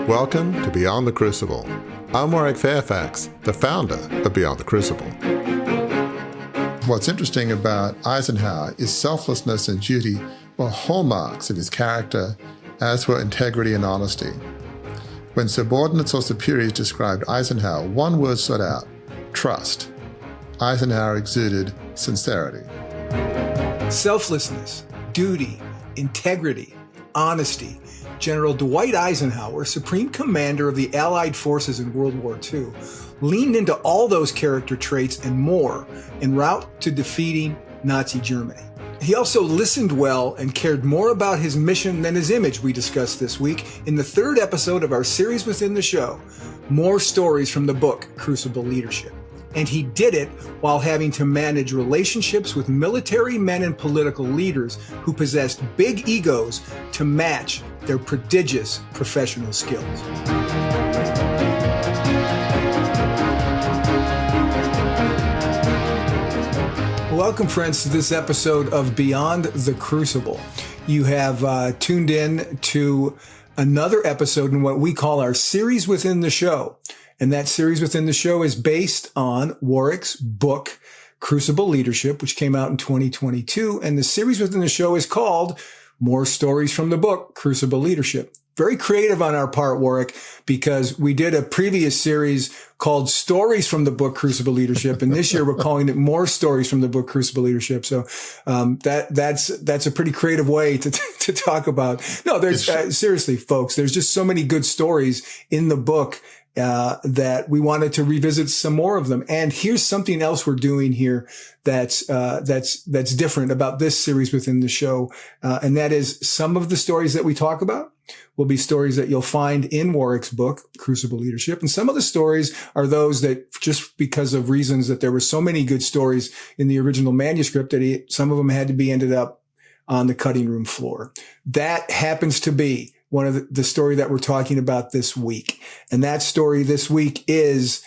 Welcome to Beyond the Crucible. I'm Warwick Fairfax, the founder of Beyond the Crucible. What's interesting about Eisenhower is selflessness and duty were hallmarks of his character, as were integrity and honesty. When subordinates or superiors described Eisenhower, one word stood out: trust. Eisenhower exuded sincerity. Selflessness, duty, integrity, honesty. General Dwight Eisenhower, Supreme Commander of the Allied forces in World War II, leaned into all those character traits and more en route to defeating Nazi Germany. He also listened well and cared more about his mission than his image, we discussed this week in the third episode of our series within the show, More Stories from the Book, Crucible Leadership. And he did it while having to manage relationships with military men and political leaders who possessed big egos to match their prodigious professional skills. Welcome, friends, to this episode of Beyond the Crucible. You have tuned in to another episode in what we call our series within the show. And that series within the show is based on Warwick's book, Crucible Leadership, which came out in 2022. And the series within the show is called More Stories from the Book, Crucible Leadership. Very creative on our part, Warwick, because we did a previous series called Stories from the Book, Crucible Leadership. And this year we're calling it More Stories from the Book, Crucible Leadership. So, that's a pretty creative way to talk about. No, there's, seriously, folks, there's just so many good stories in the book that we wanted to revisit some more of them. And here's something else we're doing here that's different about this series within the show. And that is some of the stories that we talk about will be stories that you'll find in Warwick's book, Crucible Leadership. And some of the stories are those that just because of reasons that there were so many good stories in the original manuscript that some of them had to be ended up on the cutting room floor. That happens to be one of the story that we're talking about this week. And that story this week is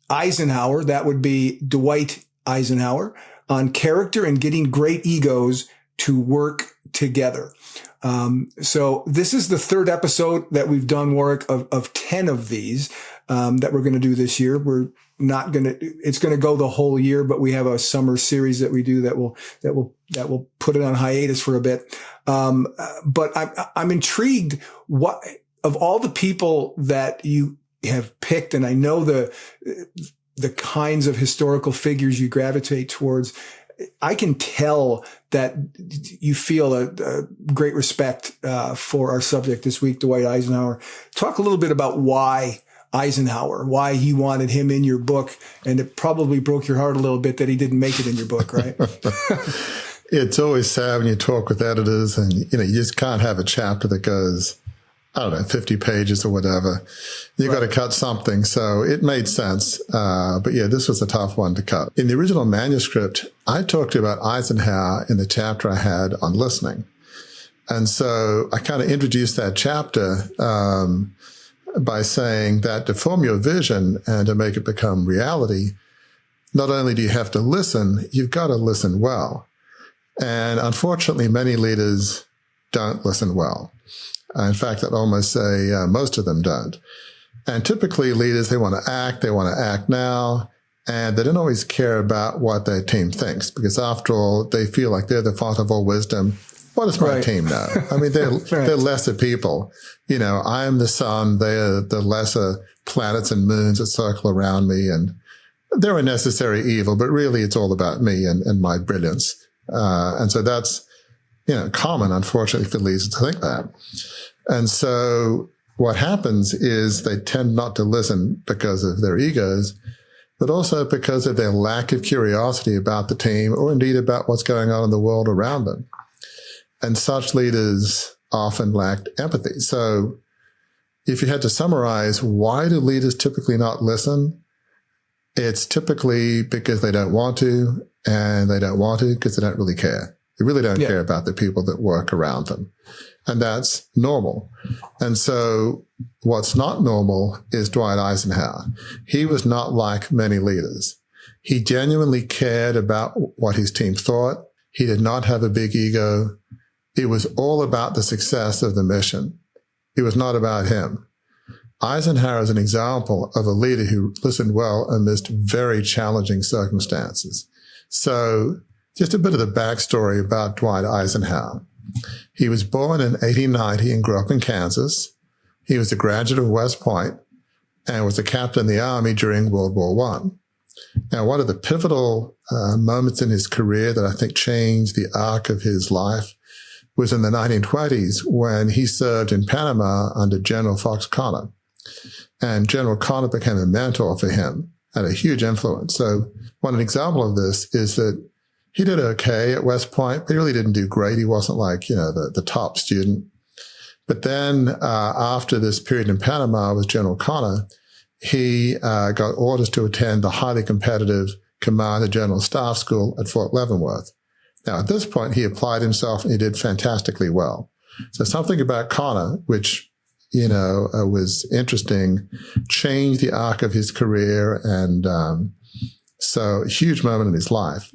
Eisenhower. That would be Dwight Eisenhower on character and getting great egos to work together. So this is the third episode that we've done, Warwick, of 10 of these, that we're going to do this year. It's going to go the whole year, but we have a summer series that we do that will put it on hiatus for a bit. But I'm intrigued of all the people that you have picked, and I know the kinds of historical figures you gravitate towards. I can tell that you feel a great respect for our subject this week, Dwight Eisenhower. Talk a little bit about why Eisenhower, why you wanted him in your book, and it probably broke your heart a little bit that he didn't make it in your book, right? It's always sad when you talk with editors and, you just can't have a chapter that goes, 50 pages or whatever. You've got to cut something. So it made sense. But yeah, this was a tough one to cut. In the original manuscript, I talked about Eisenhower in the chapter I had on listening. And so I kind of introduced that chapter, by saying that to form your vision and to make it become reality, not only do you have to listen, you've got to listen well. And unfortunately, many leaders don't listen well. In fact, I'd almost say most of them don't. And typically leaders, they want to act now, and they don't always care about what their team thinks, because after all, they feel like they're the font of all wisdom. What does my team know? I mean, they're lesser people. I am the sun. They're the lesser planets and moons that circle around me, and they're a necessary evil, but really it's all about me and my brilliance. And so that's, common, unfortunately, for leaders to think that. And so what happens is they tend not to listen because of their egos, but also because of their lack of curiosity about the team or indeed about what's going on in the world around them. And such leaders often lacked empathy. So if you had to summarize, why do leaders typically not listen? It's typically because they don't want to, and they don't want to because they don't really care. They really don't care about the people that work around them. And that's normal. And so what's not normal is Dwight Eisenhower. He was not like many leaders. He genuinely cared about what his team thought. He did not have a big ego. It was all about the success of the mission. It was not about him. Eisenhower is an example of a leader who listened well amidst very challenging circumstances. So just a bit of the backstory about Dwight Eisenhower. He was born in 1890 and grew up in Kansas. He was a graduate of West Point and was a captain in the Army during World War I. Now, one of the pivotal moments in his career that I think changed the arc of his life was in the 1920s when he served in Panama under General Fox Connor. And General Connor became a mentor for him, had a huge influence. So one example of this is that he did okay at West Point, but he really didn't do great. He wasn't like, the top student. But then after this period in Panama with General Connor, he got orders to attend the highly competitive Commander General Staff School at Fort Leavenworth. Now, at this point, he applied himself and he did fantastically well. So something about Connor, which, was interesting, changed the arc of his career. And so a huge moment in his life.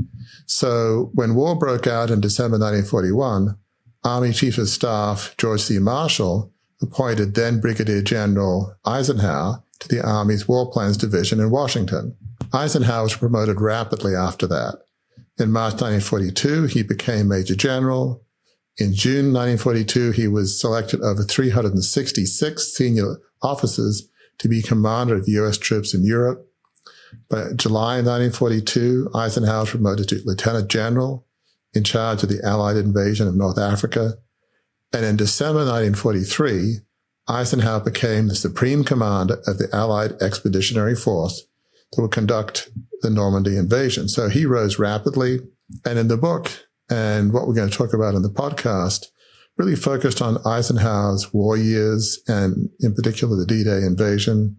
So when war broke out in December 1941, Army Chief of Staff George C. Marshall appointed then Brigadier General Eisenhower to the Army's War Plans Division in Washington. Eisenhower was promoted rapidly after that. In March 1942, he became Major General. In June 1942, he was selected over 366 senior officers to be commander of U.S. troops in Europe. By July 1942, Eisenhower was promoted to Lieutenant General in charge of the Allied invasion of North Africa. And in December 1943, Eisenhower became the Supreme Commander of the Allied Expeditionary Force that would conduct the Normandy invasion. So he rose rapidly. And in the book, and what we're going to talk about in the podcast, really focused on Eisenhower's war years and in particular the D-Day invasion.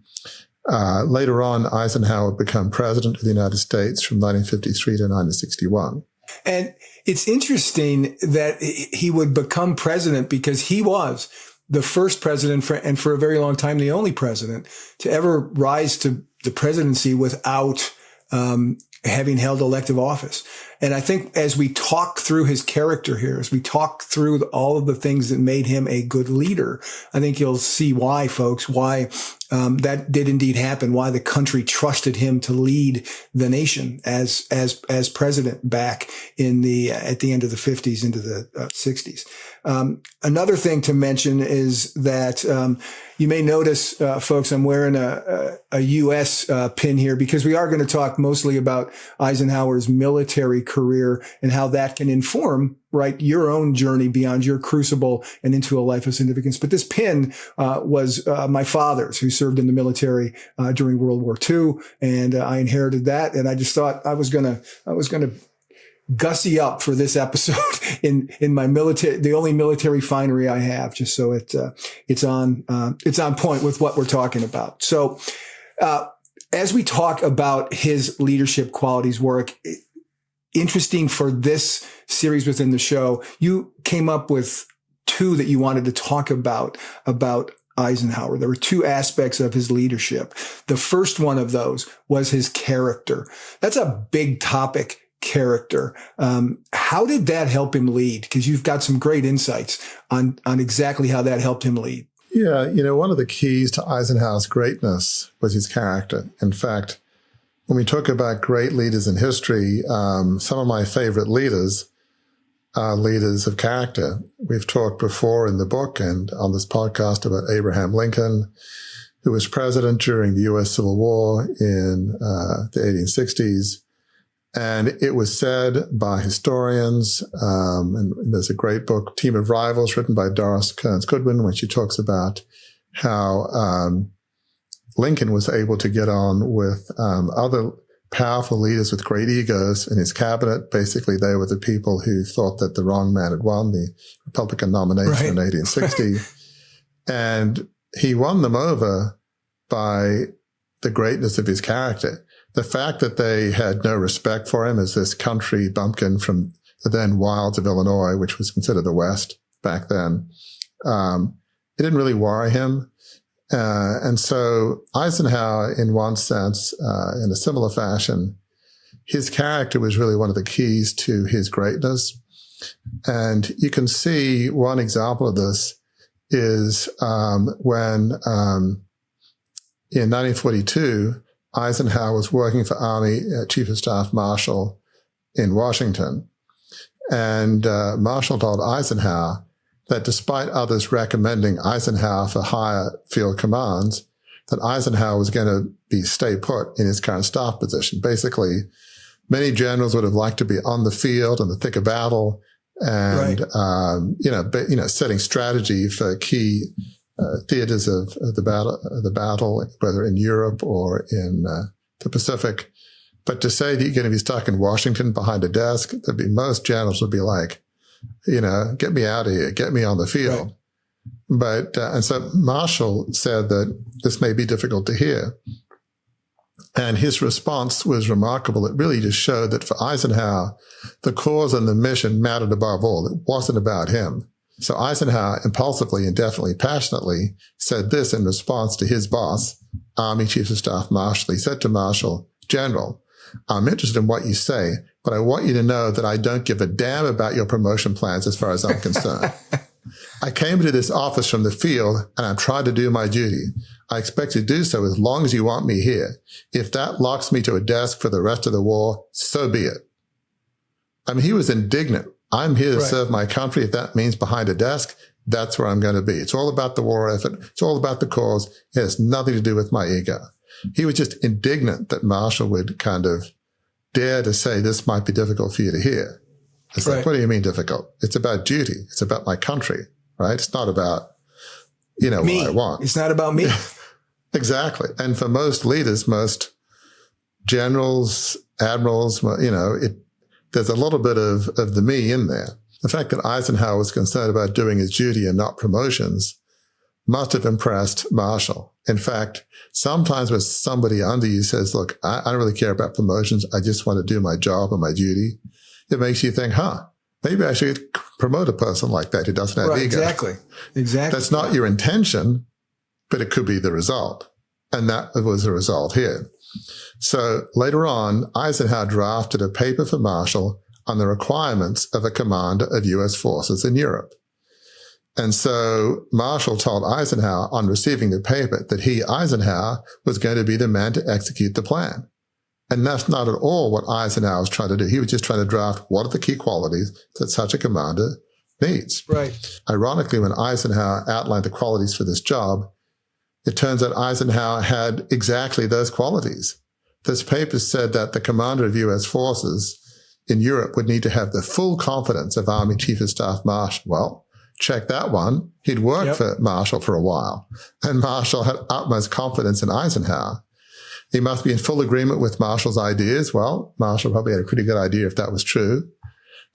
Later on, Eisenhower would become president of the United States from 1953 to 1961. And it's interesting that he would become president because he was the first president and for a very long time, the only president to ever rise to the presidency without having held elective office. And I think as we talk through his character here, as we talk through all of the things that made him a good leader, I think you'll see why, folks, why that did indeed happen, why the country trusted him to lead the nation as president back in at the end of the 50s into the 60s. Another thing to mention is that you may notice, folks, I'm wearing a U.S. pin here because we are going to talk mostly about Eisenhower's military career and how that can inform, right, your own journey beyond your crucible and into a life of significance. But this pin was my father's, who served in the military during World War II, and I inherited that. And I just thought I was gonna gussy up for this episode in my military, the only military finery I have, just so it's on point with what we're talking about. So, as we talk about his leadership qualities work, interesting for this series within the show, you came up with two that you wanted to talk about Eisenhower. There were two aspects of his leadership. The first one of those was his character. That's a big topic. Character. How did that help him lead? Because you've got some great insights on exactly how that helped him lead. Yeah, one of the keys to Eisenhower's greatness was his character. In fact, when we talk about great leaders in history, some of my favorite leaders are leaders of character. We've talked before in the book and on this podcast about Abraham Lincoln, who was president during the U.S. Civil War in the 1860s. And it was said by historians, and there's a great book, Team of Rivals, written by Doris Kearns Goodwin, when she talks about how Lincoln was able to get on with other powerful leaders with great egos in his cabinet. Basically, they were the people who thought that the wrong man had won the Republican nomination in 1860. And he won them over by the greatness of his character. The fact that they had no respect for him as this country bumpkin from the then wilds of Illinois, which was considered the West back then, it didn't really worry him. And so Eisenhower, in one sense, in a similar fashion, his character was really one of the keys to his greatness. And you can see one example of this is when in 1942, Eisenhower was working for Army Chief of Staff Marshall in Washington. And Marshall told Eisenhower that despite others recommending Eisenhower for higher field commands, that Eisenhower was going to stay put in his current staff position. Basically, many generals would have liked to be on the field in the thick of battle and, setting strategy for key theaters of the battle, whether in Europe or in the Pacific. But to say that you're going to be stuck in Washington behind a desk, most generals would be like, get me out of here, get me on the field. Right. But, and so Marshall said that this may be difficult to hear. And his response was remarkable. It really just showed that for Eisenhower, the cause and the mission mattered above all. It wasn't about him. So Eisenhower impulsively and definitely passionately said this in response to his boss, Army Chief of Staff Marshall. He said to Marshall, "General, I'm interested in what you say, but I want you to know that I don't give a damn about your promotion plans as far as I'm concerned. I came into this office from the field and I'm trying to do my duty. I expect to do so as long as you want me here. If that locks me to a desk for the rest of the war, so be it." I mean, he was indignant. I'm here to serve my country. If that means behind a desk, that's where I'm going to be. It's all about the war effort. It's all about the cause. It has nothing to do with my ego. He was just indignant that Marshall would kind of dare to say this might be difficult for you to hear. It's like, what do you mean difficult? It's about duty. It's about my country, right? It's not about, me. What I want. It's not about me. Exactly. And for most leaders, most generals, admirals, there's a little bit of the me in there. The fact that Eisenhower was concerned about doing his duty and not promotions must have impressed Marshall. In fact, sometimes when somebody under you says, look, I don't really care about promotions. I just want to do my job and my duty. It makes you think, maybe I should promote a person like that who doesn't have ego. Exactly. That's not your intention, but it could be the result. And that was the result here. So later on, Eisenhower drafted a paper for Marshall on the requirements of a commander of U.S. forces in Europe. And so Marshall told Eisenhower on receiving the paper that he, Eisenhower, was going to be the man to execute the plan. And that's not at all what Eisenhower was trying to do. He was just trying to draft what are the key qualities that such a commander needs. Right. Ironically, when Eisenhower outlined the qualities for this job, it turns out Eisenhower had exactly those qualities. This paper said that the commander of U.S. forces in Europe would need to have the full confidence of Army Chief of Staff Marshall. Well, check that one. He'd worked for Marshall for a while, and Marshall had utmost confidence in Eisenhower. He must be in full agreement with Marshall's ideas. Well, Marshall probably had a pretty good idea if that was true.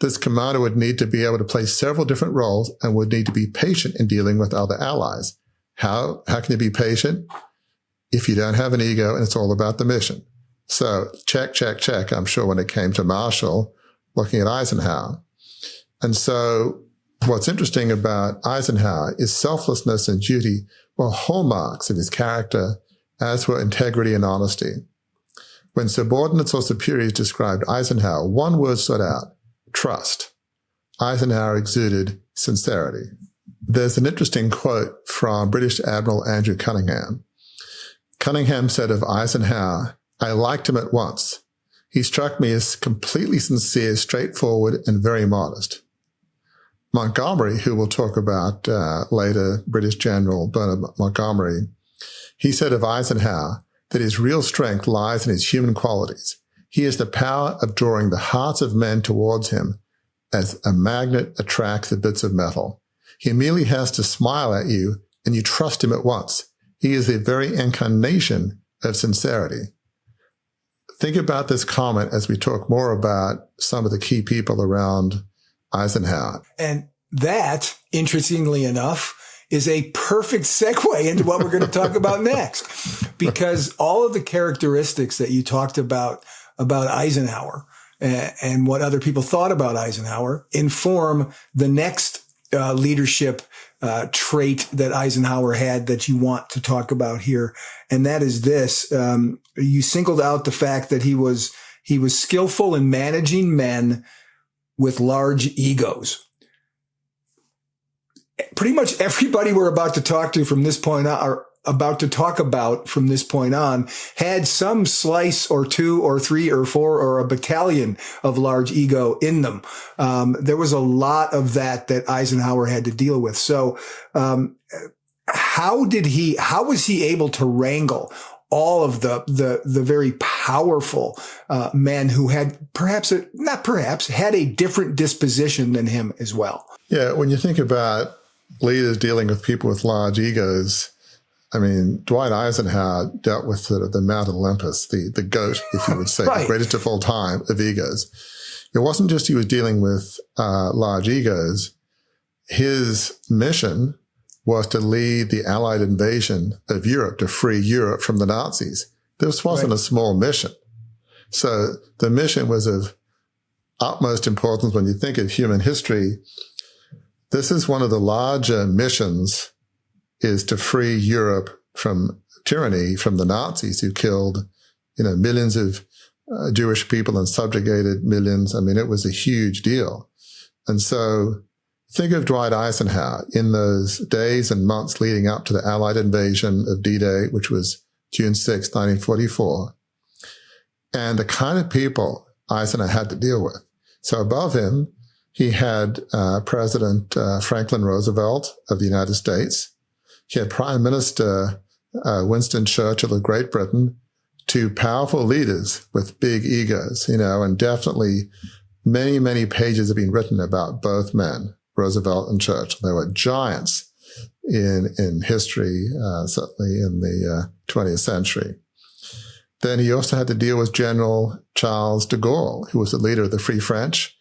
This commander would need to be able to play several different roles and would need to be patient in dealing with other allies. How can you be patient if you don't have an ego and it's all about the mission? So check, I'm sure, when it came to Marshall, looking at Eisenhower. And so what's interesting about Eisenhower is selflessness and duty were hallmarks of his character, as were integrity and honesty. When subordinates or superiors described Eisenhower, one word stood out: trust. Eisenhower exuded sincerity. There's an interesting quote from British Admiral Andrew Cunningham. Cunningham said of Eisenhower, "I liked him at once. He struck me as completely sincere, straightforward, and very modest." Montgomery, who we'll talk about later, British General Bernard Montgomery, he said of Eisenhower that his real strength lies in his human qualities. He has the power of drawing the hearts of men towards him as a magnet attracts the bits of metal. He merely has to smile at you and you trust him at once. He is the very incarnation of sincerity. Think about this comment as we talk more about some of the key people around Eisenhower. And that, interestingly enough, is a perfect segue into what we're going to talk about next, because all of the characteristics that you talked about Eisenhower and what other people thought about Eisenhower inform the next leadership trait that Eisenhower had that you want to talk about here. And that is this. You singled out the fact that he was skillful in managing men with large egos. Pretty much everybody we're about to talk to from this point about to talk about from this point on had some slice or two or three or four or a battalion of large ego in them. There was a lot of that Eisenhower had to deal with. So, how was he able to wrangle all of the very powerful men who had had a different disposition than him as well? Yeah, when you think about leaders dealing with people with large egos, I mean, Dwight Eisenhower dealt with sort of the Mount Olympus, the goat, if you would say, right. The greatest of all time of egos. It wasn't just he was dealing with large egos. His mission was to lead the Allied invasion of Europe, to free Europe from the Nazis. This wasn't a small mission. So the mission was of utmost importance when you think of human history. This is one of the larger missions, is to free Europe from tyranny, from the Nazis who killed, millions of Jewish people and subjugated millions. I mean, it was a huge deal. And so think of Dwight Eisenhower in those days and months leading up to the Allied invasion of D-Day, which was June 6, 1944, and the kind of people Eisenhower had to deal with. So above him, he had President Franklin Roosevelt of the United States. He had Prime Minister Winston Churchill of Great Britain, two powerful leaders with big egos, and definitely many, many pages have been written about both men, Roosevelt and Churchill. They were giants in history, certainly in the 20th century. Then he also had to deal with General Charles de Gaulle, who was the leader of the Free French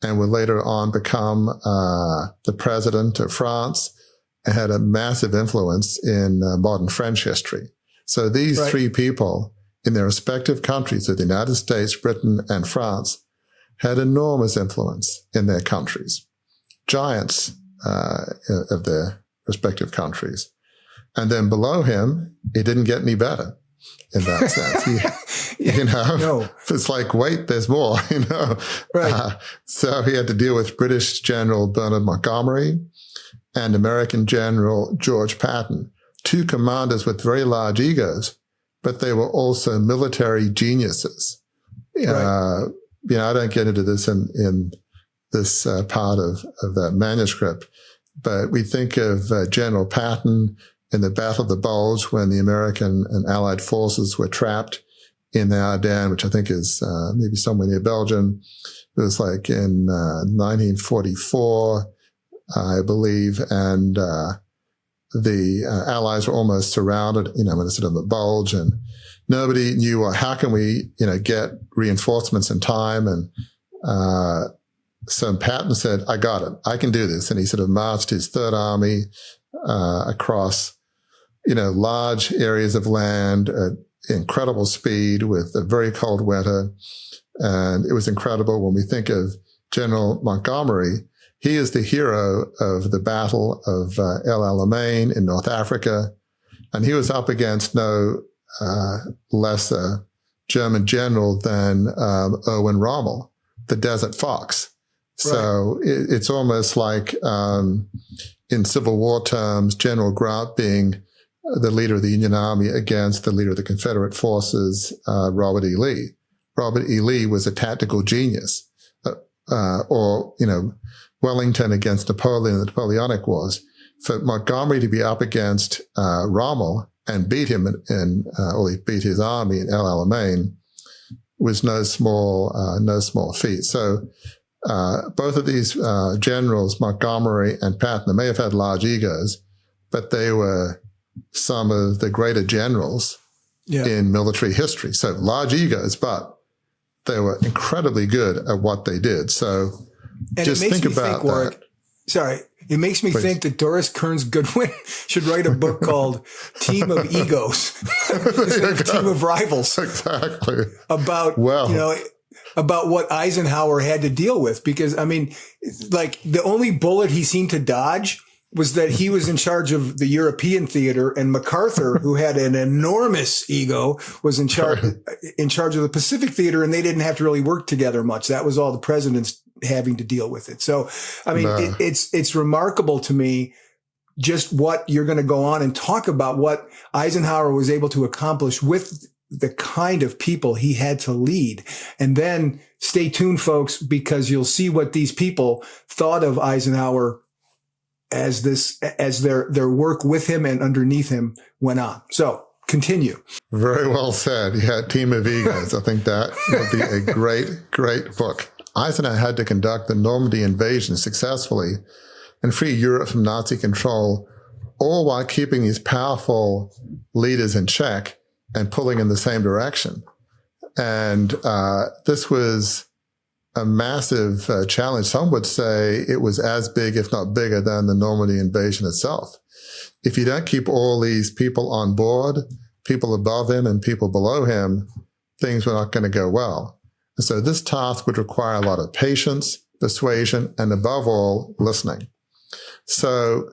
and would later on become the president of France and had a massive influence in modern French history. So these three people in their respective countries of the United States, Britain, and France had enormous influence in their countries, giants of their respective countries. And then below him, it didn't get any better in that sense. It's like, wait, there's more, Right. So he had to deal with British General Bernard Montgomery and American General George Patton, two commanders with very large egos, but they were also military geniuses. Right. I don't get into this in this part of that manuscript, but we think of General Patton in the Battle of the Bulge when the American and Allied forces were trapped in the Ardennes, which I think is maybe somewhere near Belgium. It was like in 1944, I believe, and the Allies were almost surrounded, when it's sort of the Bulge, and nobody knew, well, how can we, get reinforcements in time? And so Patton said, I got it. I can do this. And he sort of marched his Third Army across, large areas of land at incredible speed with a very cold winter. And it was incredible when we think of General Montgomery. He is the hero of the Battle of El Alamein in North Africa. And he was up against no less a German general than Erwin Rommel, the Desert Fox. So it's almost like in Civil War terms, General Grant being the leader of the Union Army against the leader of the Confederate forces, Robert E. Lee. Robert E. Lee was a tactical genius, or Wellington against Napoleon in the Napoleonic Wars. For Montgomery to be up against Rommel and beat him or he beat his army in El Alamein was no small feat. So both of these generals, Montgomery and Patton, they may have had large egos, but they were some of the greater generals in military history. So large egos, but they were incredibly good at what they did. So and just think about that. Sorry, it makes me think that Doris Kearns Goodwin should write a book called Team of Egos, instead of Team of Rivals. Exactly. About what Eisenhower had to deal with. Because, the only bullet he seemed to dodge was that he was in charge of the European theater, and MacArthur, who had an enormous ego, was in charge of the Pacific theater, and they didn't have to really work together much. That was all the presidents having to deal with it. So, it's remarkable to me just what you're going to go on and talk about what Eisenhower was able to accomplish with the kind of people he had to lead. And then stay tuned, folks, because you'll see what these people thought of Eisenhower as their work with him and underneath him went on. So continue. Very well said. Yeah, Team of Egos. I think that would be a great book. Eisenhower had to conduct the Normandy invasion successfully and free Europe from Nazi control, all while keeping these powerful leaders in check and pulling in the same direction. And this was a massive challenge. Some would say it was as big, if not bigger, than the Normandy invasion itself. If you don't keep all these people on board, people above him and people below him, things were not going to go well. And so this task would require a lot of patience, persuasion, and above all, listening. So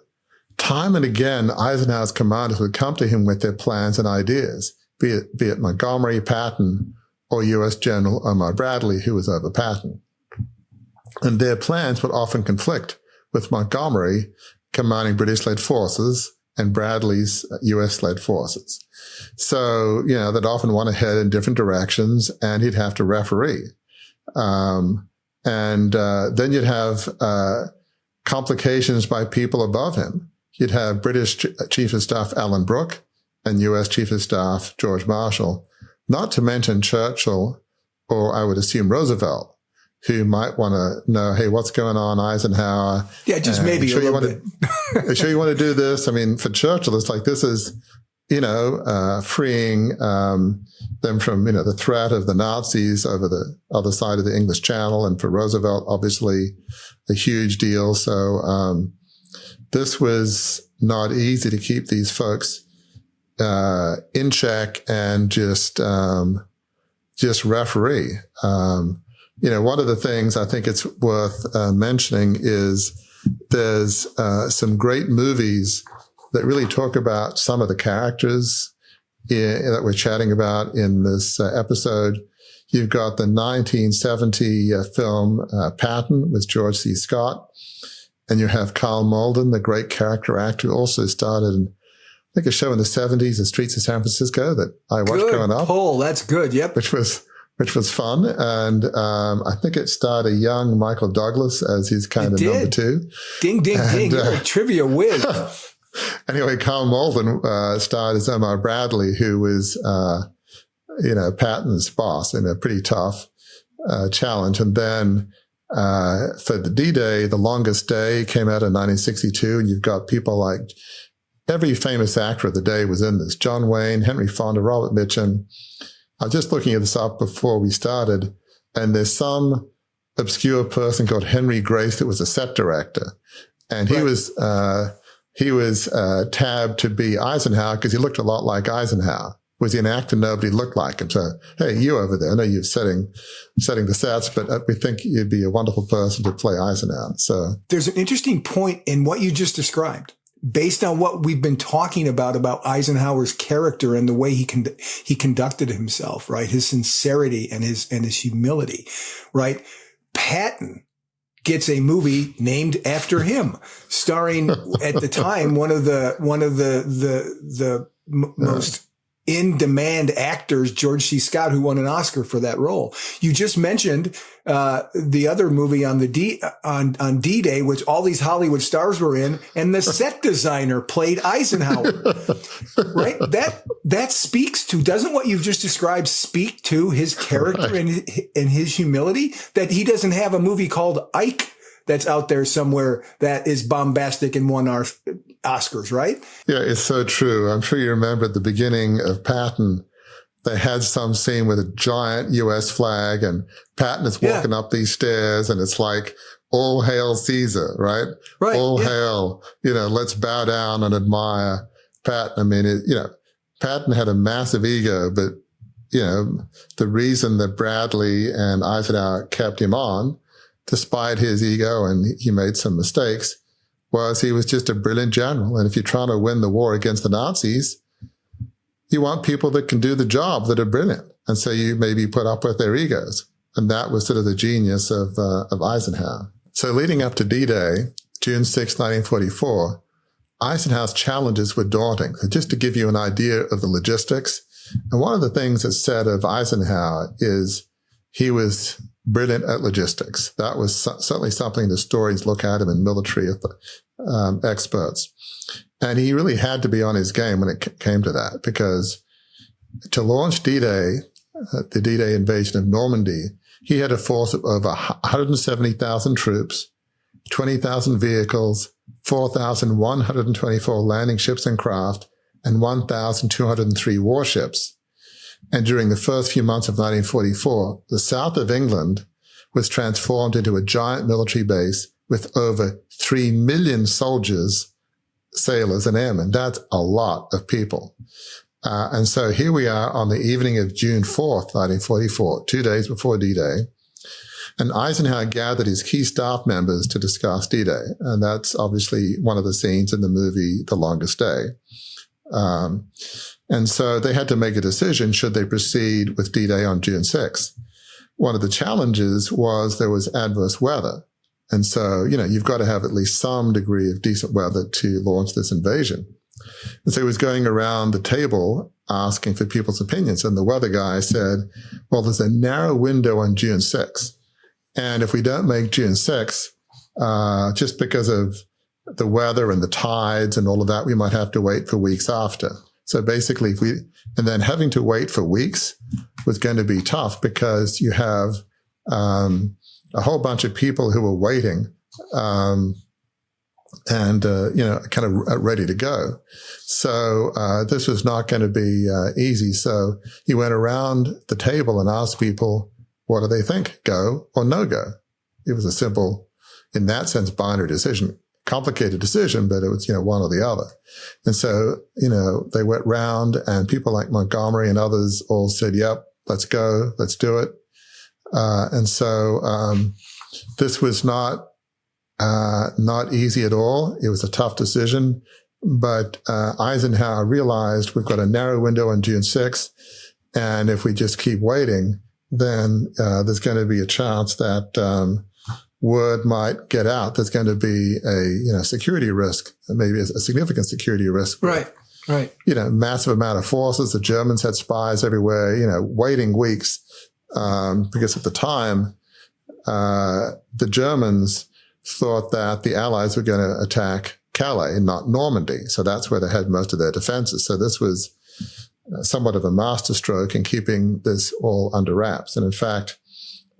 time and again, Eisenhower's commanders would come to him with their plans and ideas, be it Montgomery, Patton, or U.S. General Omar Bradley, who was over Patton. And their plans would often conflict with Montgomery commanding British-led forces and Bradley's U.S.-led forces. So, they'd often want to head in different directions, and he'd have to referee. Then you'd have complications by people above him. You'd have British Chief of Staff Alan Brooke and U.S. Chief of Staff George Marshall, not to mention Churchill, or I would assume Roosevelt, who might want to know, hey, what's going on, Eisenhower? Yeah, just maybe sure a little bit. Are sure you want to do this? I mean, for Churchill, it's like this is, freeing them from, the threat of the Nazis over the other side of the English Channel. And for Roosevelt, obviously, a huge deal. So this was not easy to keep these folks in check and just referee. One of the things I think it's worth mentioning is there's some great movies that really talk about some of the characters that we're chatting about in this episode. You've got the 1970 film Patton with George C. Scott, and you have Carl Malden, the great character actor who also started in, I think, a show in the 70s, The Streets of San Francisco, that I watched growing up. Pull, that's good. Yep. Which was fun. And I think it starred a young Michael Douglas as his kind of number two. Ding, ding, ding. You're a trivia whiz. Anyway, Carl Malden starred as Omar Bradley, who was, Patton's boss in a pretty tough challenge. And then for the D-Day, The Longest Day came out in 1962, and you've got people like every famous actor of the day was in this. John Wayne, Henry Fonda, Robert Mitchum. I was just looking at this up before we started, and there's some obscure person called Henry Grace that was a set director. And he was tabbed to be Eisenhower because he looked a lot like Eisenhower. Was he an actor? Nobody looked like him. So, hey, you over there, I know you're setting the sets, but we think you'd be a wonderful person to play Eisenhower. So there's an interesting point in what you just described. Based on what we've been talking about Eisenhower's character and the way he conducted himself, right? His sincerity and his humility, right? Patton gets a movie named after him, starring at the time one of the most in-demand actors, George C. Scott, who won an Oscar for that role. You just mentioned the other movie on on D-Day, which all these Hollywood stars were in, and the set designer played Eisenhower. Right? That speaks to, doesn't what you've just described speak to his character and his humility? That he doesn't have a movie called Ike that's out there somewhere that is bombastic and won Oscars, right? Yeah, it's so true. I'm sure you remember at the beginning of Patton, they had some scene with a giant U.S. flag, and Patton is walking up these stairs, and it's like, all hail Caesar, right? Right. All hail, let's bow down and admire Patton. I mean, Patton had a massive ego, but, the reason that Bradley and Eisenhower kept him on, despite his ego, and he made some mistakes, was he was just a brilliant general. And if you're trying to win the war against the Nazis, you want people that can do the job, that are brilliant. And so you maybe put up with their egos. And that was sort of the genius of Eisenhower. So leading up to D-Day, June 6, 1944, Eisenhower's challenges were daunting. So just to give you an idea of the logistics, and one of the things that's said of Eisenhower is he was brilliant at logistics. That was certainly something the historians look at him and military experts. And he really had to be on his game when it came to that, because to launch D-Day, the D-Day invasion of Normandy, he had a force of over 170,000 troops, 20,000 vehicles, 4,124 landing ships and craft, and 1,203 warships. And during the first few months of 1944, the south of England was transformed into a giant military base with over 3 million soldiers, sailors, and airmen. That's a lot of people. And so here we are on the evening of June 4th, 1944, 2 days before D-Day. And Eisenhower gathered his key staff members to discuss D-Day. And that's obviously one of the scenes in the movie The Longest Day. And so they had to make a decision, should they proceed with D-Day on June 6th? One of the challenges was there was adverse weather. And so, you've got to have at least some degree of decent weather to launch this invasion. And so he was going around the table asking for people's opinions. And the weather guy said, well, there's a narrow window on June 6th. And if we don't make June 6th, just because of the weather and the tides and all of that, we might have to wait for weeks after. So basically, and then having to wait for weeks was going to be tough, because you have a whole bunch of people who were waiting and kind of ready to go. So this was not going to be easy. So he went around the table and asked people, what do they think, go or no go? It was a simple, in that sense, binary decision. Complicated decision, but it was, one or the other. And so, they went round, and people like Montgomery and others all said, yep, let's go, let's do it. And so this was not easy at all. It was a tough decision, but Eisenhower realized we've got a narrow window on June 6th, and if we just keep waiting, then there's going to be a chance that word might get out. There's going to be a security risk, maybe a significant security risk. Right. Massive amount of forces. The Germans had spies everywhere, waiting weeks, because at the time, the Germans thought that the Allies were going to attack Calais, not Normandy. So that's where they had most of their defenses. So this was somewhat of a masterstroke in keeping this all under wraps. And in fact,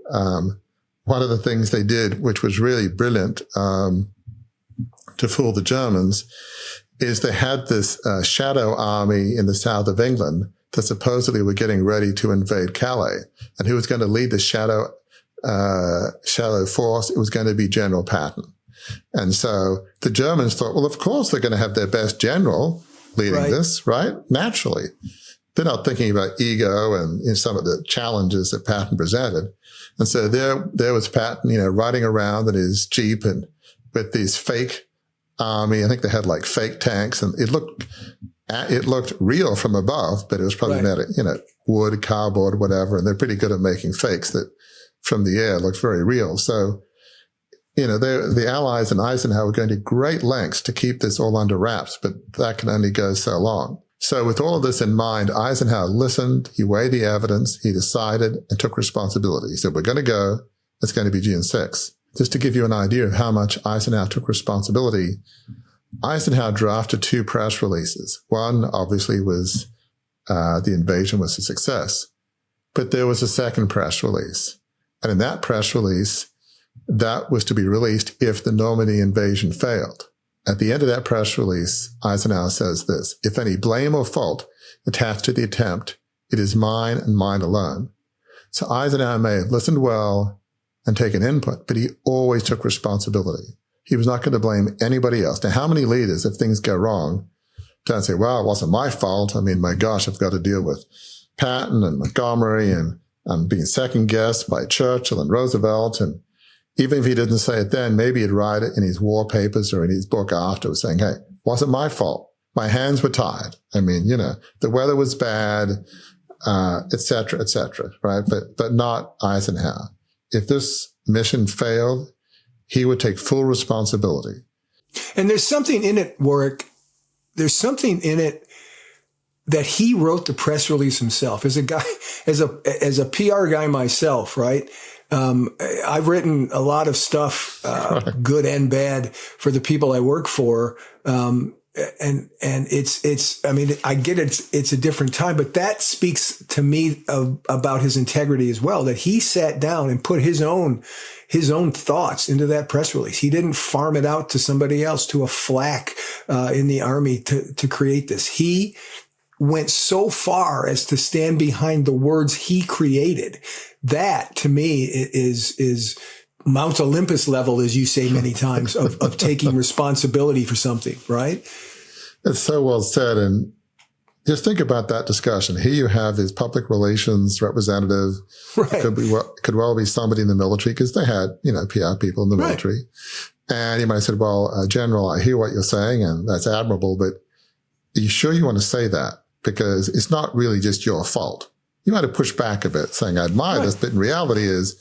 one of the things they did, which was really brilliant to fool the Germans, is they had this shadow army in the south of England that supposedly were getting ready to invade Calais. And who was going to lead the shadow force? It was going to be General Patton. And so the Germans thought, well, of course they're going to have their best general leading this, right? Naturally. They're not thinking about ego and some of the challenges that Patton presented. And so there was Patton, riding around in his Jeep and with these fake army. I think they had like fake tanks, and it looked real from above, but it was probably made of, wood, cardboard, whatever. And they're pretty good at making fakes that from the air looked very real. So, the Allies and Eisenhower were going to great lengths to keep this all under wraps, but that can only go so long. So with all of this in mind, Eisenhower listened, he weighed the evidence, he decided and took responsibility. He said, we're going to go. It's going to be June 6th. Just to give you an idea of how much Eisenhower took responsibility, Eisenhower drafted 2 press releases. One, obviously, was the invasion was a success. But there was a second press release. And in that press release, that was to be released if the Normandy invasion failed. At the end of that press release, Eisenhower says this: if any blame or fault attached to the attempt, it is mine and mine alone. So Eisenhower may have listened well and taken input, but he always took responsibility. He was not going to blame anybody else. Now, how many leaders, if things go wrong, don't say, well, it wasn't my fault. I mean, my gosh, I've got to deal with Patton and Montgomery, and I'm being second-guessed by Churchill and Roosevelt. And even if he didn't say it then, maybe he'd write it in his war papers or in his book after, saying, hey, wasn't my fault. My hands were tied. I mean, the weather was bad, et cetera, right? But not Eisenhower. If this mission failed, he would take full responsibility. And there's something in it, Warwick, there's something in it that he wrote the press release himself. As a guy, as a PR guy myself, right? I've written a lot of stuff, good and bad, for the people I work for. And it's, I mean, I get it's a different time, but that speaks to me about his integrity as well, that he sat down and put his own thoughts into that press release. He didn't farm it out to somebody else, to a flack, in the Army to create this. He went so far as to stand behind the words he created. That, to me, is Mount Olympus level, as you say many times, of taking responsibility for something, right? It's so well said. And just think about that discussion. Here you have his public relations representative. Right. Could well be somebody in the military, because they had, PR people in the military. And he might have said, well, General, I hear what you're saying, and that's admirable, but are you sure you want to say that? Because it's not really just your fault. You might have pushed back a bit, saying, I admire this, but in reality is,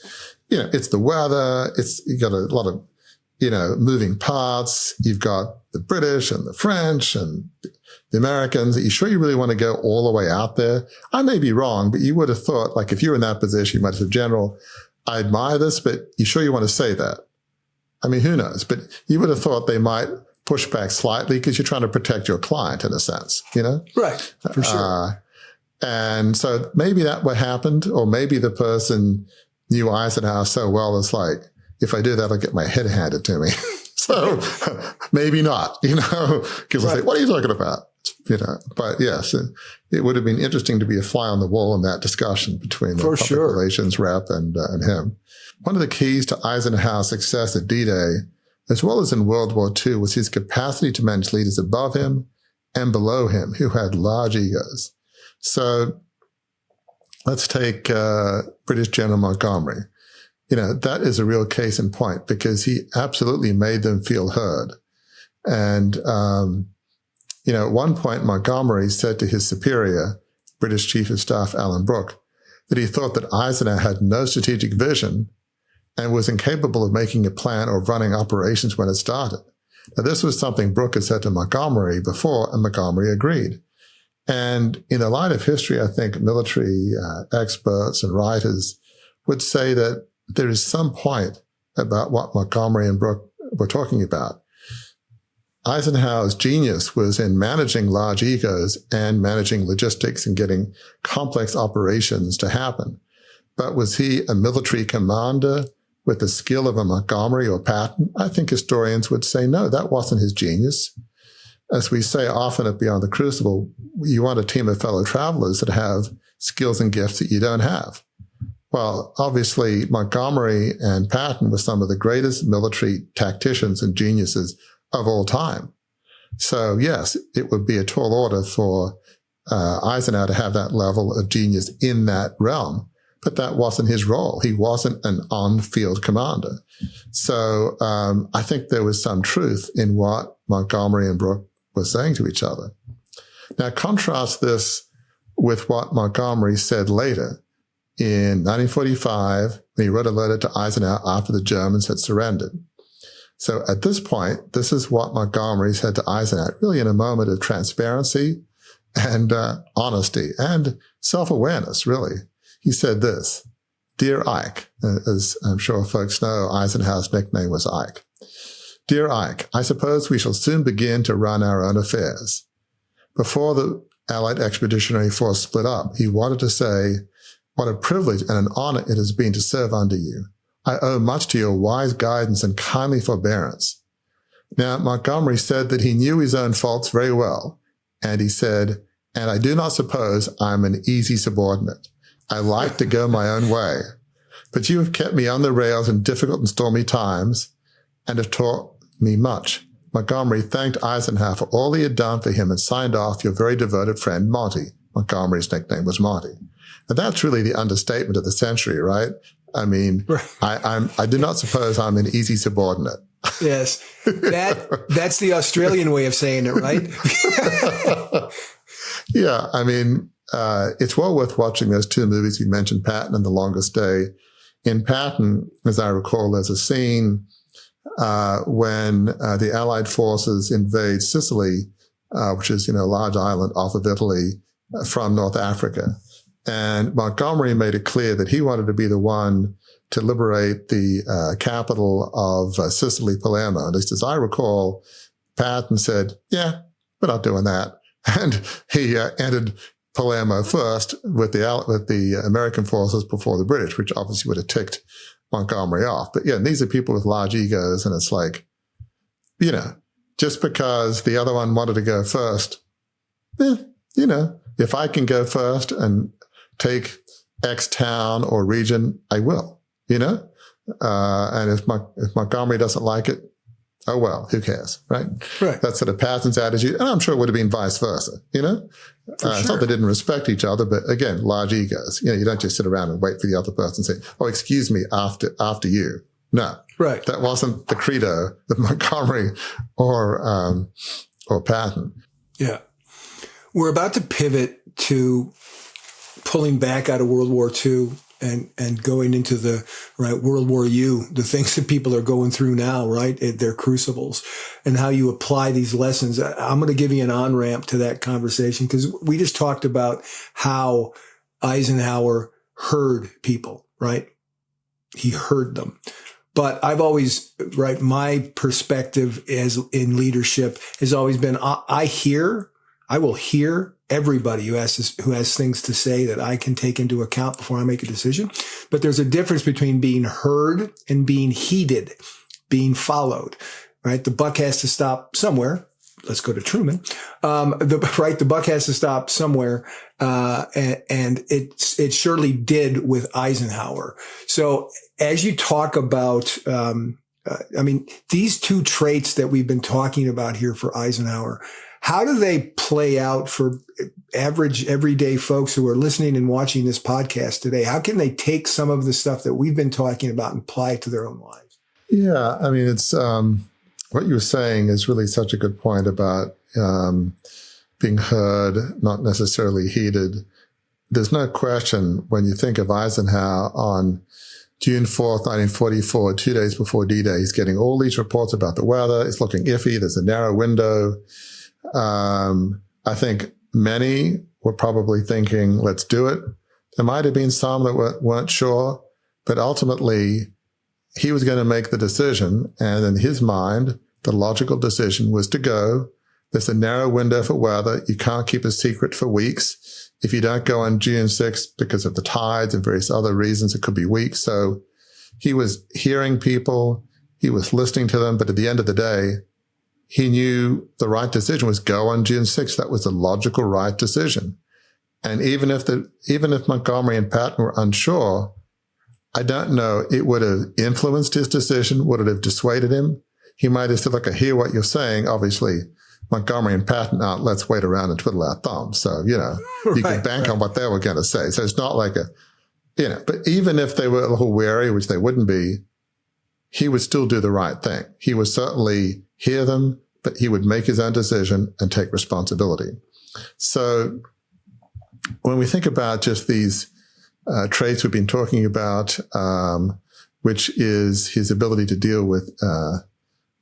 it's the weather. You got a lot of, moving parts. You've got the British and the French and the Americans. Are you sure you really want to go all the way out there? I may be wrong, but you would have thought, like, if you were in that position, you might have said, General, I admire this, but you sure you want to say that? I mean, who knows? But you would have thought they might push back slightly, because you're trying to protect your client in a sense, Right, for sure. And so maybe that what happened, or maybe the person knew Eisenhower so well, it's like, if I do that, I'll get my head handed to me. So maybe not, because I say, what are you talking about? But yes, it would have been interesting to be a fly on the wall in that discussion between the public relations rep and him. One of the keys to Eisenhower's success at D-Day, as well as in World War II, was his capacity to manage leaders above him and below him who had large egos. So let's take British General Montgomery. That is a real case in point, because he absolutely made them feel heard. And, at one point, Montgomery said to his superior, British Chief of Staff Alan Brooke, that he thought that Eisenhower had no strategic vision and was incapable of making a plan or running operations when it started. Now, this was something Brooke had said to Montgomery before, and Montgomery agreed. And in the light of history, I think military experts and writers would say that there is some point about what Montgomery and Brooke were talking about. Eisenhower's genius was in managing large egos and managing logistics and getting complex operations to happen. But was he a military commander with the skill of a Montgomery or Patton? I think historians would say, no, that wasn't his genius. As we say often at Beyond the Crucible, you want a team of fellow travelers that have skills and gifts that you don't have. Well, obviously, Montgomery and Patton were some of the greatest military tacticians and geniuses of all time. So, yes, it would be a tall order for Eisenhower to have that level of genius in that realm. But that wasn't his role. He wasn't an on-field commander. So I think there was some truth in what Montgomery and Brooke were saying to each other. Now, contrast this with what Montgomery said later. In 1945, when he wrote a letter to Eisenhower after the Germans had surrendered. So at this point, this is what Montgomery said to Eisenhower, really in a moment of transparency and honesty and self-awareness, really. He said this, Dear Ike, as I'm sure folks know, Eisenhower's nickname was Ike. Dear Ike, I suppose we shall soon begin to run our own affairs. Before the Allied Expeditionary Force split up, he wanted to say, what a privilege and an honor it has been to serve under you. I owe much to your wise guidance and kindly forbearance. Now, Montgomery said that he knew his own faults very well, and he said, and I do not suppose I'm an easy subordinate. I like to go my own way, but you have kept me on the rails in difficult and stormy times and have taught me much. Montgomery thanked Eisenhower for all he had done for him and signed off, your very devoted friend, Monty. Montgomery's nickname was Monty. And that's really the understatement of the century, right? I mean, I do not suppose I'm an easy subordinate. Yes. That's the Australian way of saying it, right? Yeah. I mean, it's well worth watching those two movies. You mentioned Patton and The Longest Day. In Patton, as I recall, there's a scene when the Allied forces invade Sicily which is, a large island off of Italy from North Africa. And Montgomery made it clear that he wanted to be the one to liberate the capital of Sicily, Palermo. At least as I recall, Patton said, yeah, we're not doing that. And he entered Palermo first with the American forces before the British, which obviously would have ticked Montgomery off. But yeah, these are people with large egos, and it's like, just because the other one wanted to go first, if I can go first and take X town or region, I will, and if Montgomery doesn't like it, oh, well, who cares, right? Right. That's sort of Patton's attitude. And I'm sure it would have been vice versa, It's not they didn't respect each other, but again, large egos. You don't just sit around and wait for the other person to say, oh, excuse me, after you. No. Right. That wasn't the credo of Montgomery or Patton. Yeah. We're about to pivot to pulling back out of World War II and going into the World War U, the things that people are going through now, right? Their crucibles, and how you apply these lessons. I'm going to give you an on-ramp to that conversation, because we just talked about how Eisenhower heard people, right? He heard them. But I've always, my perspective as in leadership has always been, I will hear everybody who has things to say that I can take into account before I make a decision. But there's a difference between being heard and being heeded, being followed, right? The buck has to stop somewhere. Let's go to Truman. The buck has to stop somewhere. And it surely did with Eisenhower. So as you talk about, these two traits that we've been talking about here for Eisenhower, how do they play out for average, everyday folks who are listening and watching this podcast today? How can they take some of the stuff that we've been talking about and apply it to their own lives? Yeah, it's what you were saying is really such a good point about being heard, not necessarily heeded. There's no question when you think of Eisenhower on June 4th, 1944, 2 days before D-Day, he's getting all these reports about the weather. It's looking iffy. There's a narrow window. I think many were probably thinking, let's do it. There might have been some that weren't sure, but ultimately he was going to make the decision. And in his mind, the logical decision was to go. There's a narrow window for weather. You can't keep a secret for weeks. If you don't go on June 6th because of the tides and various other reasons, it could be weeks. So he was hearing people. He was listening to them. But at the end of the day, he knew the right decision was go on June 6th. That was the logical right decision. And even if Montgomery and Patton were unsure, I don't know, it would have influenced his decision. Would it have dissuaded him? He might have said, look, I hear what you're saying. Obviously, Montgomery and Patton aren't, let's wait around and twiddle our thumbs. So, you can bank on what they were going to say. So it's not like but even if they were a little wary, which they wouldn't be, he would still do the right thing. He would certainly hear them, but he would make his own decision and take responsibility. So when we think about just these traits we've been talking about, which is his ability to deal with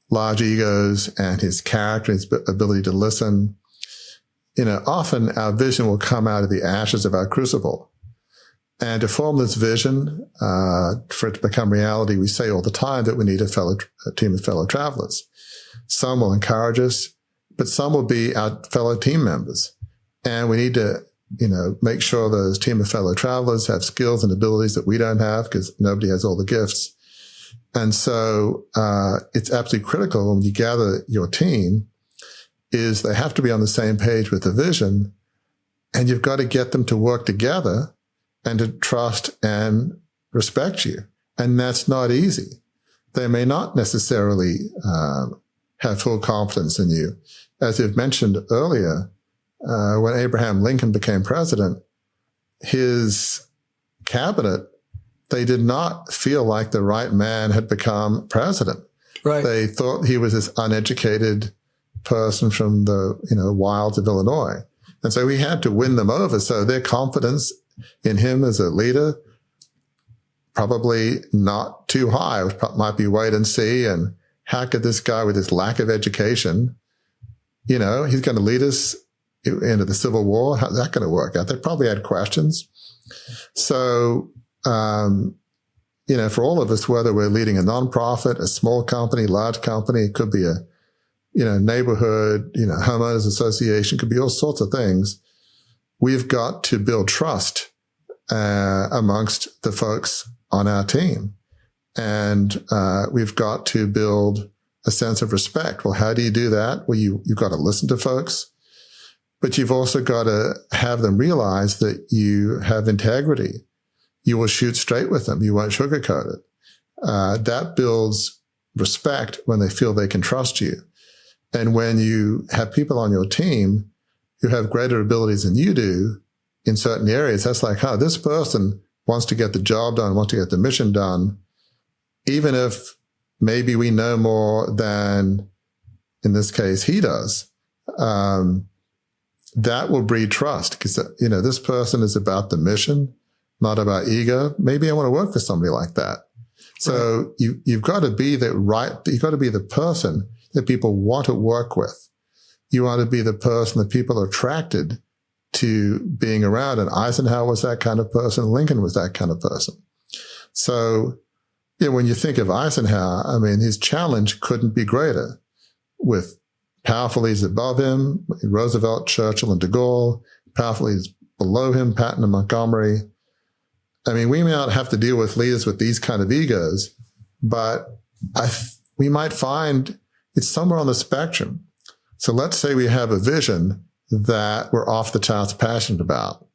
large egos and his character, his ability to listen, often our vision will come out of the ashes of our crucible. And to form this vision, for it to become reality, we say all the time that we need a team of fellow travelers. Some will encourage us, but some will be our fellow team members. And we need to, make sure those team of fellow travelers have skills and abilities that we don't have, because nobody has all the gifts. And so it's absolutely critical when you gather your team is they have to be on the same page with the vision, and you've got to get them to work together and to trust and respect you. And that's not easy. They may not necessarily have full confidence in you. As you've mentioned earlier, when Abraham Lincoln became president, his cabinet, they did not feel like the right man had become president. Right. They thought he was this uneducated person from the wilds of Illinois. And so we had to win them over. So their confidence in him as a leader, probably not too high. It might be wait and see. And how could this guy with his lack of education he's going to lead us into the Civil War. How's that going to work out? They probably had questions. So, for all of us, whether we're leading a nonprofit, a small company, large company, it could be a, neighborhood, homeowners association, could be all sorts of things. We've got to build trust amongst the folks on our team. And we've got to build a sense of respect. Well, how do you do that? Well, you've got to listen to folks, but you've also got to have them realize that you have integrity. You will shoot straight with them. You won't sugarcoat it. That builds respect when they feel they can trust you. And when you have people on your team who have greater abilities than you do in certain areas, that's like, this person wants to get the job done, wants to get the mission done, even if maybe we know more than, in this case, he does. That will breed trust because, this person is about the mission, not about ego. Maybe I want to work for somebody like that. So you've got to be you've got to be the person that people want to work with. You want to be the person that people are attracted to being around. And Eisenhower was that kind of person. Lincoln was that kind of person. So, when you think of Eisenhower, his challenge couldn't be greater with powerful leaders above him, Roosevelt, Churchill, and de Gaulle, powerful leaders below him, Patton and Montgomery. We may not have to deal with leaders with these kind of egos, but we might find it's somewhere on the spectrum. So let's say we have a vision that we're off the charts passionate about.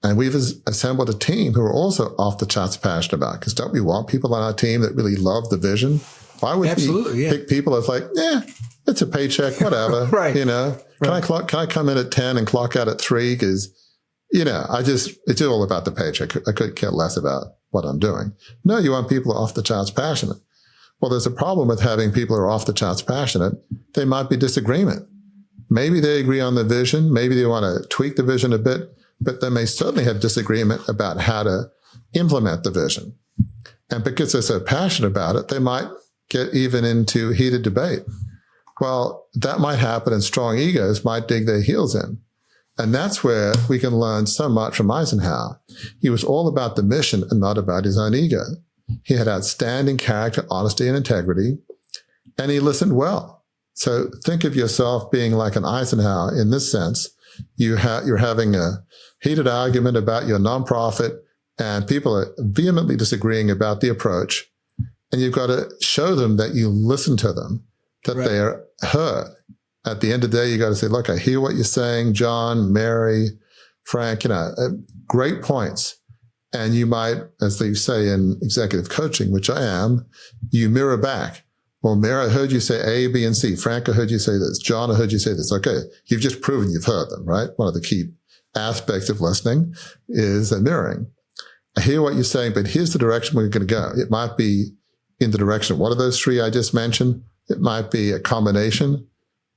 And we've assembled a team who are also off the charts passionate about, because don't we want people on our team that really love the vision? Why would we pick people that's like, it's a paycheck, whatever. Right. Can I come in at 10 and clock out at 3? Because, it's all about the paycheck. I could care less about what I'm doing. No, you want people who are off the charts passionate. Well, there's a problem with having people who are off the charts passionate. They might be disagreement. Maybe they agree on the vision. Maybe they want to tweak the vision a bit, but they may certainly have disagreement about how to implement the vision. And because they're so passionate about it, they might get even into heated debate. Well, that might happen, and strong egos might dig their heels in. And that's where we can learn so much from Eisenhower. He was all about the mission and not about his own ego. He had outstanding character, honesty, and integrity, and he listened well. So think of yourself being like an Eisenhower in this sense. You're having a heated argument about your nonprofit, and people are vehemently disagreeing about the approach, and you've got to show them that you listen to them, that they are heard. At the end of the day, you got to say, look, I hear what you're saying, John, Mary, Frank, great points. And you might, as they say in executive coaching, which I am, you mirror back. Well, Mary, I heard you say A, B, and C. Frank, I heard you say this. John, I heard you say this. Okay, you've just proven you've heard them, right? One of the key aspects of listening is mirroring. I hear what you're saying, but here's the direction we're going to go. It might be in the direction of one of those three I just mentioned. It might be a combination,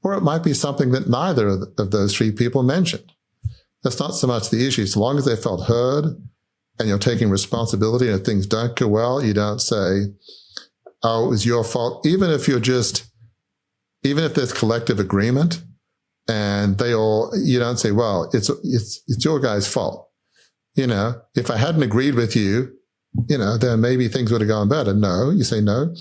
or it might be something that neither of those three people mentioned. That's not so much the issue. As long as they felt heard and you're taking responsibility, and if things don't go well, you don't say, oh, it was your fault. Even if there's collective agreement and you don't say, well, it's your guy's fault. If I hadn't agreed with you, then maybe things would have gone better. No, you say, no,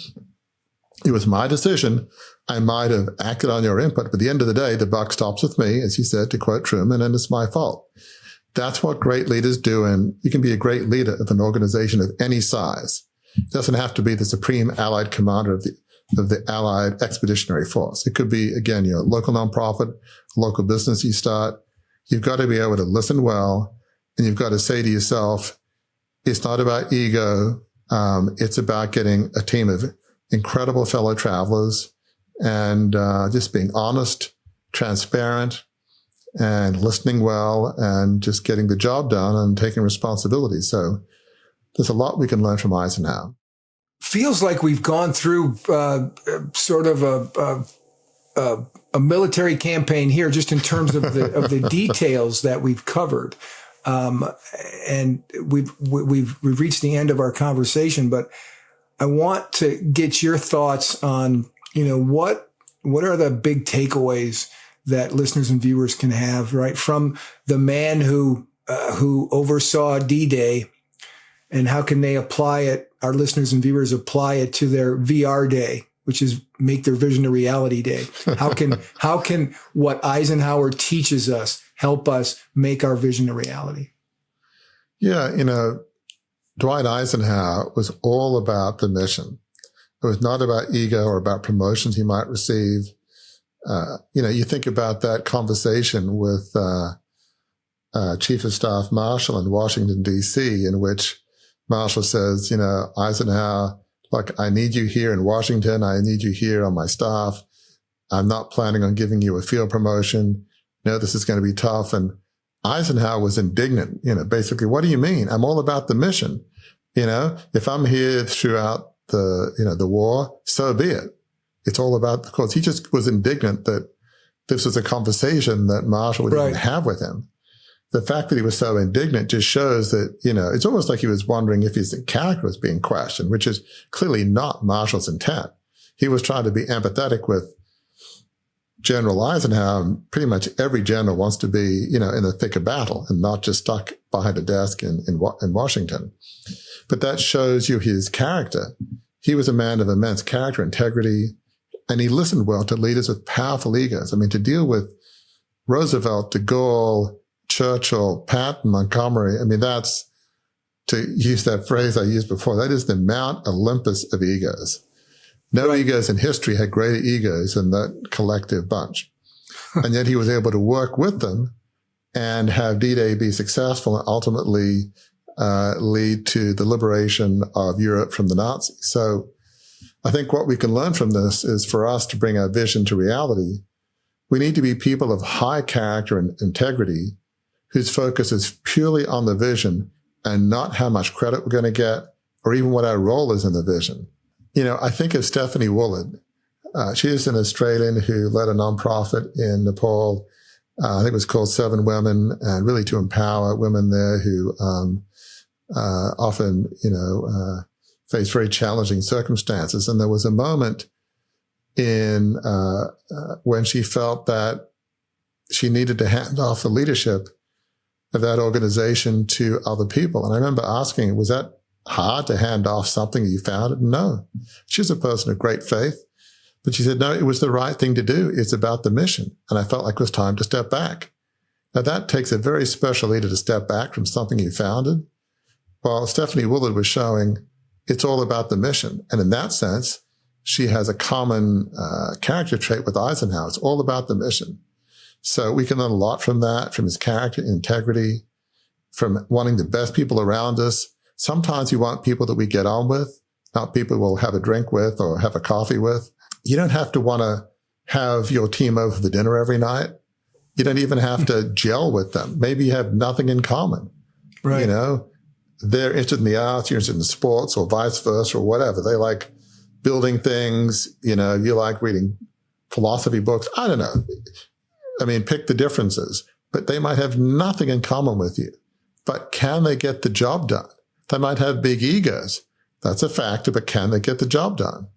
it was my decision. I might have acted on your input, but at the end of the day, the buck stops with me, as you said, to quote Truman, and it's my fault. That's what great leaders do. And you can be a great leader of an organization of any size. It doesn't have to be the supreme allied commander of the Allied Expeditionary Force. It could be, again, your local nonprofit, local business you start. You've got to be able to listen well, and you've got to say to yourself, it's not about ego. It's about getting a team of incredible fellow travelers and just being honest, transparent, and listening well, and just getting the job done and taking responsibility. So there's a lot we can learn from Eisenhower. Feels like we've gone through sort of a military campaign here, just in terms of the details that we've covered, and we've reached the end of our conversation. But I want to get your thoughts on what are the big takeaways that listeners and viewers can have, right? From the man who oversaw D-Day, and how can they apply it, our listeners and viewers apply it to their VR day, which is make their vision a reality day. How can what Eisenhower teaches us help us make our vision a reality? Yeah, Dwight Eisenhower was all about the mission. It was not about ego or about promotions he might receive. You think about that conversation with Chief of Staff Marshall in Washington, D.C., in which Marshall says, Eisenhower, look, I need you here in Washington. I need you here on my staff. I'm not planning on giving you a field promotion. No, this is going to be tough. And Eisenhower was indignant, basically, what do you mean? I'm all about the mission. If I'm here throughout the war, so be it. It's all about the cause. He just was indignant that this was a conversation that Marshall would even have with him. The fact that he was so indignant just shows that, it's almost like he was wondering if his character was being questioned, which is clearly not Marshall's intent. He was trying to be empathetic with General Eisenhower. And pretty much every general wants to be, in the thick of battle and not just stuck behind a desk in Washington. But that shows you his character. He was a man of immense character, integrity, and he listened well to leaders with powerful egos. I mean, to deal with Roosevelt, de Gaulle, Churchill, Patton, Montgomery, that's, to use that phrase I used before, that is the Mount Olympus of egos. No egos in history had greater egos than that collective bunch. And yet he was able to work with them and have D-Day be successful and ultimately lead to the liberation of Europe from the Nazis. So I think what we can learn from this is for us to bring our vision to reality, we need to be people of high character and integrity whose focus is purely on the vision and not how much credit we're going to get or even what our role is in the vision. I think of Stephanie Woolard. She is an Australian who led a nonprofit in Nepal. I think it was called 7 Women, and really to empower women there who often, face very challenging circumstances. And there was a moment when she felt that she needed to hand off the leadership of that organization to other people. And I remember asking, was that hard to hand off something you founded? No. She's a person of great faith. But she said, no, it was the right thing to do. It's about the mission. And I felt like it was time to step back. Now, that takes a very special leader to step back from something you founded. While Stephanie Woolard was showing it's all about the mission. And in that sense, she has a common character trait with Eisenhower. It's all about the mission. So we can learn a lot from that, from his character, integrity, from wanting the best people around us. Sometimes you want people that we get on with, not people we'll have a drink with or have a coffee with. You don't have to want to have your team over for dinner every night. You don't even have to gel with them. Maybe you have nothing in common. Right. They're interested in the arts, you're interested in sports, or vice versa, or whatever. They like building things. You like reading philosophy books. I don't know. Pick the differences. But they might have nothing in common with you. But can they get the job done? They might have big egos. That's a factor, but can they get the job done?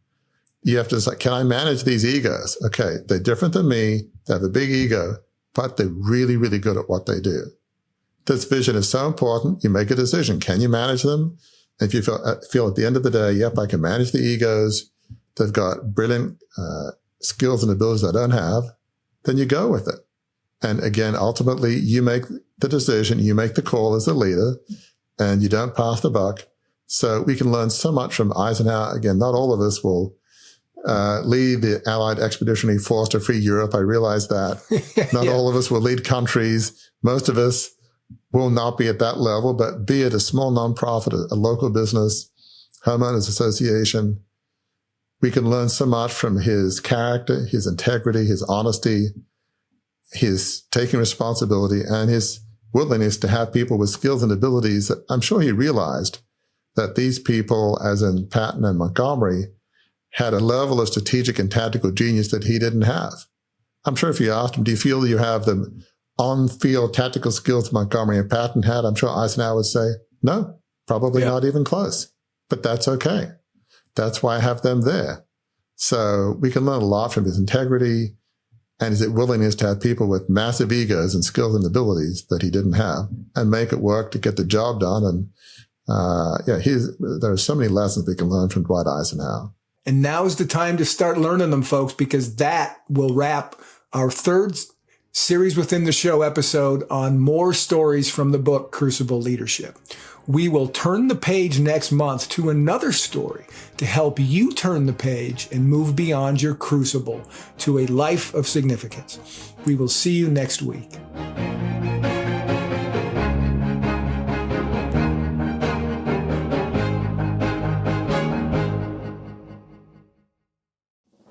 You have to decide, can I manage these egos? Okay, they're different than me. They have a big ego, but they're really, really good at what they do. This vision is so important. You make a decision. Can you manage them? If you feel at the end of the day, yep, I can manage the egos. They've got brilliant skills and abilities I don't have. Then you go with it. And again, ultimately, you make the decision. You make the call as a leader, and you don't pass the buck. So we can learn so much from Eisenhower. Again, not all of us will lead the Allied Expeditionary Force to free Europe. I realize that. Not all of us will lead countries. Most of us will not be at that level, but be it a small nonprofit, a local business, homeowners association, we can learn so much from his character, his integrity, his honesty, his taking responsibility, and his willingness to have people with skills and abilities that I'm sure he realized that these people, as in Patton and Montgomery, had a level of strategic and tactical genius that he didn't have. I'm sure if you asked him, do you feel you have the on-field tactical skills Montgomery and Patton had? I'm sure Eisenhower would say, no, probably not even close. But that's okay. That's why I have them there. So we can learn a lot from his integrity and his willingness to have people with massive egos and skills and abilities that he didn't have and make it work to get the job done. And there are so many lessons we can learn from Dwight Eisenhower. And now is the time to start learning them, folks, because that will wrap our third series within the show episode on more stories from the book, Crucible Leadership. We will turn the page next month to another story to help you turn the page and move beyond your crucible to a life of significance. We will see you next week.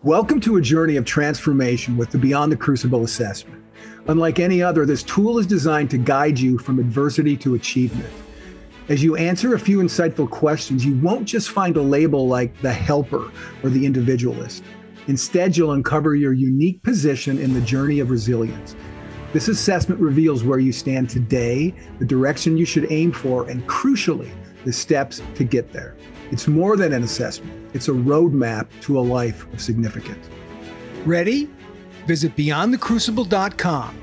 Welcome to a journey of transformation with the Beyond the Crucible assessment. Unlike any other, this tool is designed to guide you from adversity to achievement. As you answer a few insightful questions, you won't just find a label like the helper or the individualist. Instead, you'll uncover your unique position in the journey of resilience. This assessment reveals where you stand today, the direction you should aim for, and crucially, the steps to get there. It's more than an assessment. It's a roadmap to a life of significance. Ready? Visit beyondthecrucible.com.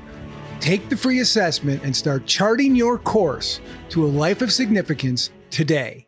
Take the free assessment and start charting your course to a life of significance today.